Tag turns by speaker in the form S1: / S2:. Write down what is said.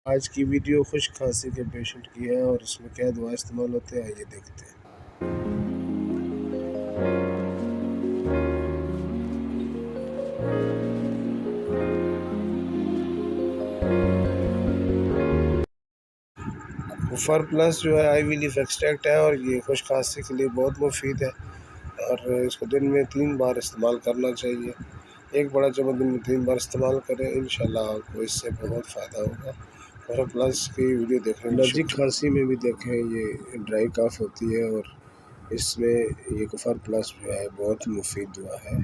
S1: आज की वीडियो खुश खांसी के पेशेंट की है और इसमें क्या दवा इस्तेमाल होते हैं आइए देखते हैं। कुफर प्लस जो है आईवी लीफ एक्सट्रैक्ट है और ये खुश खांसी के लिए बहुत मुफीद है और इसको दिन में 3 बार इस्तेमाल करना चाहिए। एक बड़ा चम्मच दिन में 3 बार इस्तेमाल करें, इंशाल्लाह आपको इससे बहुत फ़ायदा होगा। कुफर प्लस की वीडियो देखने एलर्जी खांसी में भी देखें, ये ड्राई कफ होती है और इसमें ये कुफर प्लस जो है बहुत मुफीद दवा है।